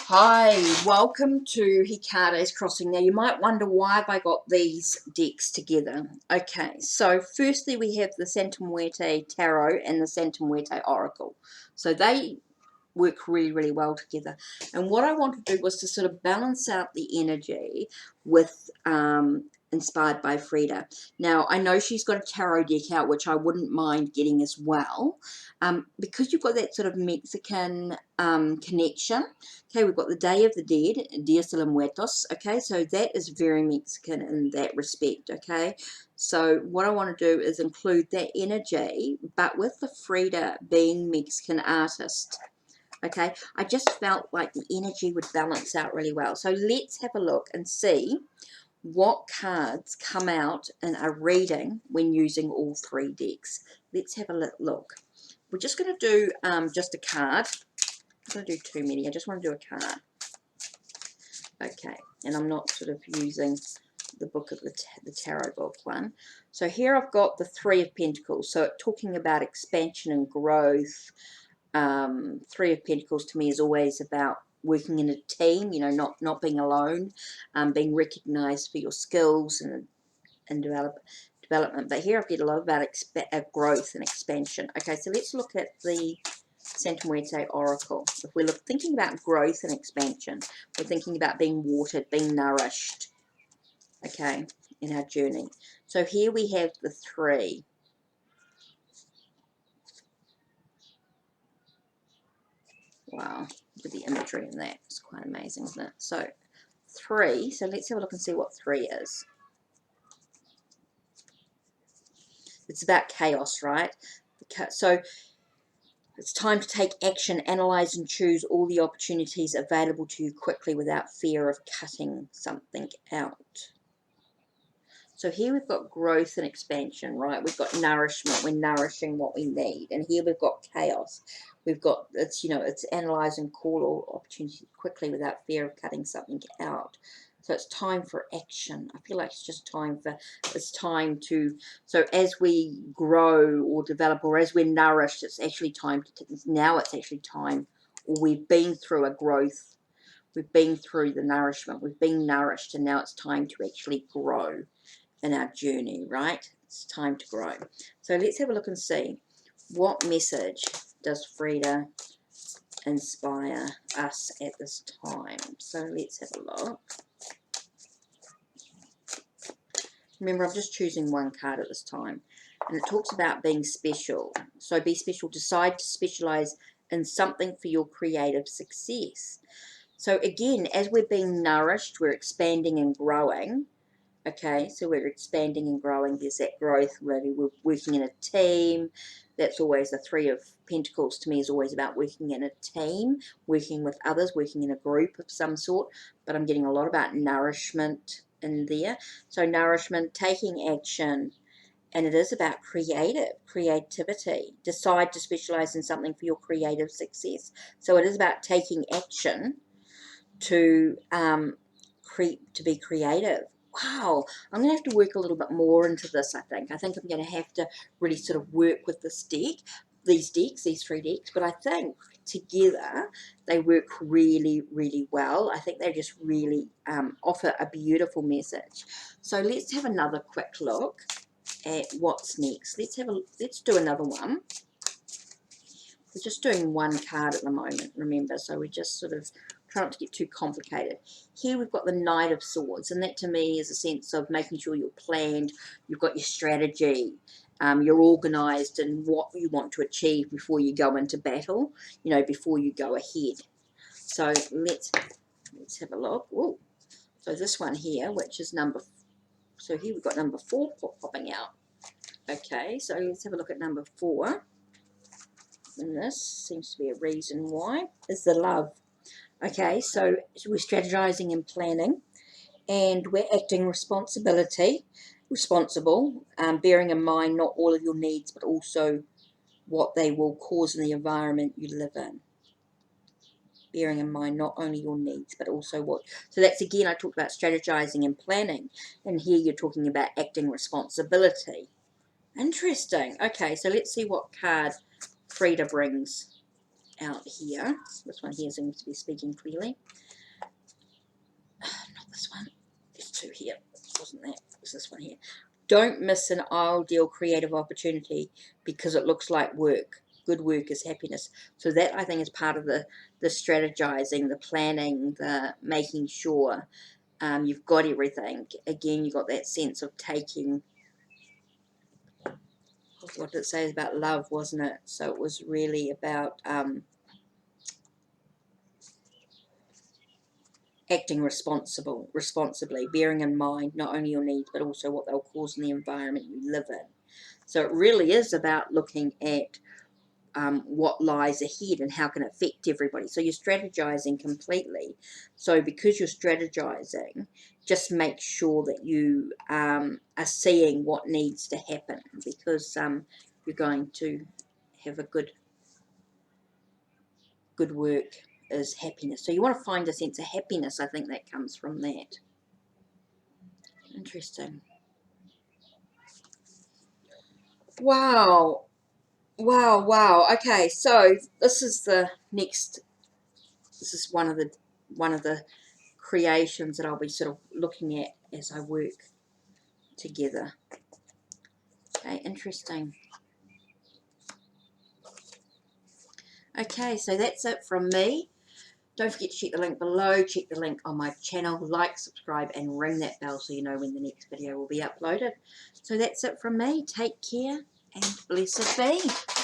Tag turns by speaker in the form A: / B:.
A: Hi, welcome to HeKate's Crossing. Now you might wonder why have I got these decks together. Okay, so firstly we have the Santa Muerte Tarot and the Santa Muerte Oracle. So they work really well together. And what I wanted to do was to sort of balance out the energy with inspired by Frida. Now I know she's got a tarot deck out which I wouldn't mind getting as well, because you've got that sort of Mexican connection. Okay, we've got the Day of the Dead, Dias de los Muertos. Okay, so that is very Mexican in that respect. Okay, so what I want to do is include that energy, but with the Frida being Mexican artist. Okay, I just felt like the energy would balance out really well. So let's have a look and see what cards come out in a reading when using all three decks. Let's have a look. We're just going to do just a card. I'm going to do too many. I just want to do a card. Okay, and I'm not sort of using the book of the tarot book one. So here I've got the Three of Pentacles. So talking about expansion and growth. Three of Pentacles to me is always about working in a team, you know, not being alone, being recognized for your skills and development. But here I get a lot about growth and expansion. Okay, so let's look at the Santa Muerte Oracle. If we're thinking about growth and expansion, we're thinking about being watered, being nourished, okay, in our journey. So here we have the three. Wow, with the imagery in that, it's quite amazing, isn't it? So three, so let's have a look and see what three is. It's about chaos, right? So it's time to take action, analyze and choose all the opportunities available to you quickly without fear of cutting something out. So here we've got growth and expansion, right? We've got nourishment. We're nourishing what we need. And here we've got chaos. We've got, it's, you know, it's analyze and call all opportunities quickly without fear of cutting something out. So it's time for action. I feel like it's just time for, it's time to, so as we grow or develop or as we're nourished, it's actually time to, now it's actually time, or we've been through a growth. We've been through the nourishment. We've been nourished and now it's time to actually grow in our journey, right? It's time to grow. So let's have a look and see what message does Frida inspire us at this time. So let's have a look. Remember, I'm just choosing one card at this time, and it talks about being special. So be special. Decide to specialize in something for your creative success. So again, as we're being nourished, we're expanding and growing. Okay, so we're expanding and growing. There's that growth, really. We're working in a team. That's always the Three of Pentacles to me is always about working in a team, working with others, working in a group of some sort. But I'm getting a lot about nourishment in there. So nourishment, taking action, and it is about creativity. Decide to specialize in something for your creative success. So it is about taking action to be creative. Wow, I'm going to have to work a little bit more into this, I think. I think I'm going to have to really sort of work with this deck, these three decks, but I think together they work really well. I think they just really offer a beautiful message. So let's have another quick look at what's next. Let's do another one. We're just doing one card at the moment, remember, so we just sort of try not to get too complicated. Here we've got the Knight of Swords, and that to me is a sense of making sure you're planned, you've got your strategy, you're organised in what you want to achieve before you go into battle, you know, before you go ahead. So let's have a look. Ooh. So this one here, which is so here we've got number 4 popping out. Okay, so let's have a look at number 4. And this seems to be a reason why, is the love. Okay, so we're strategizing and planning, and we're acting responsible, bearing in mind not all of your needs, but also what they will cause in the environment you live in. Bearing in mind not only your needs, but also what. So that's, again, I talked about strategizing and planning, and here you're talking about acting responsibility. Interesting. Okay, so let's see what card Frida brings out here. This one here seems to be speaking clearly. Not this one. There's two here. Wasn't that? It's this one here. Don't miss an ideal creative opportunity because it looks like work. Good work is happiness. So that, I think, is part of the strategizing, the planning, the making sure you've got everything. Again, you got that sense of taking. What did it say about love, wasn't it? So it was really about acting responsibly, bearing in mind not only your needs but also what they'll cause in the environment you live in. So it really is about looking at what lies ahead and how can it affect everybody. So you're strategizing completely. So because you're strategizing, just make sure that you are seeing what needs to happen, because you're going to have a good work is happiness. So you want to find a sense of happiness. I think that comes from that. Interesting. Wow. Wow, wow. Okay, so this is the next, this is one of the creations that I'll be sort of looking at as I work together. Okay, interesting. Okay, so that's it from me. Don't forget to check the link below, check the link on my channel, like, subscribe, and ring that bell so you know when the next video will be uploaded. So that's it from me. Take care, and blessed be.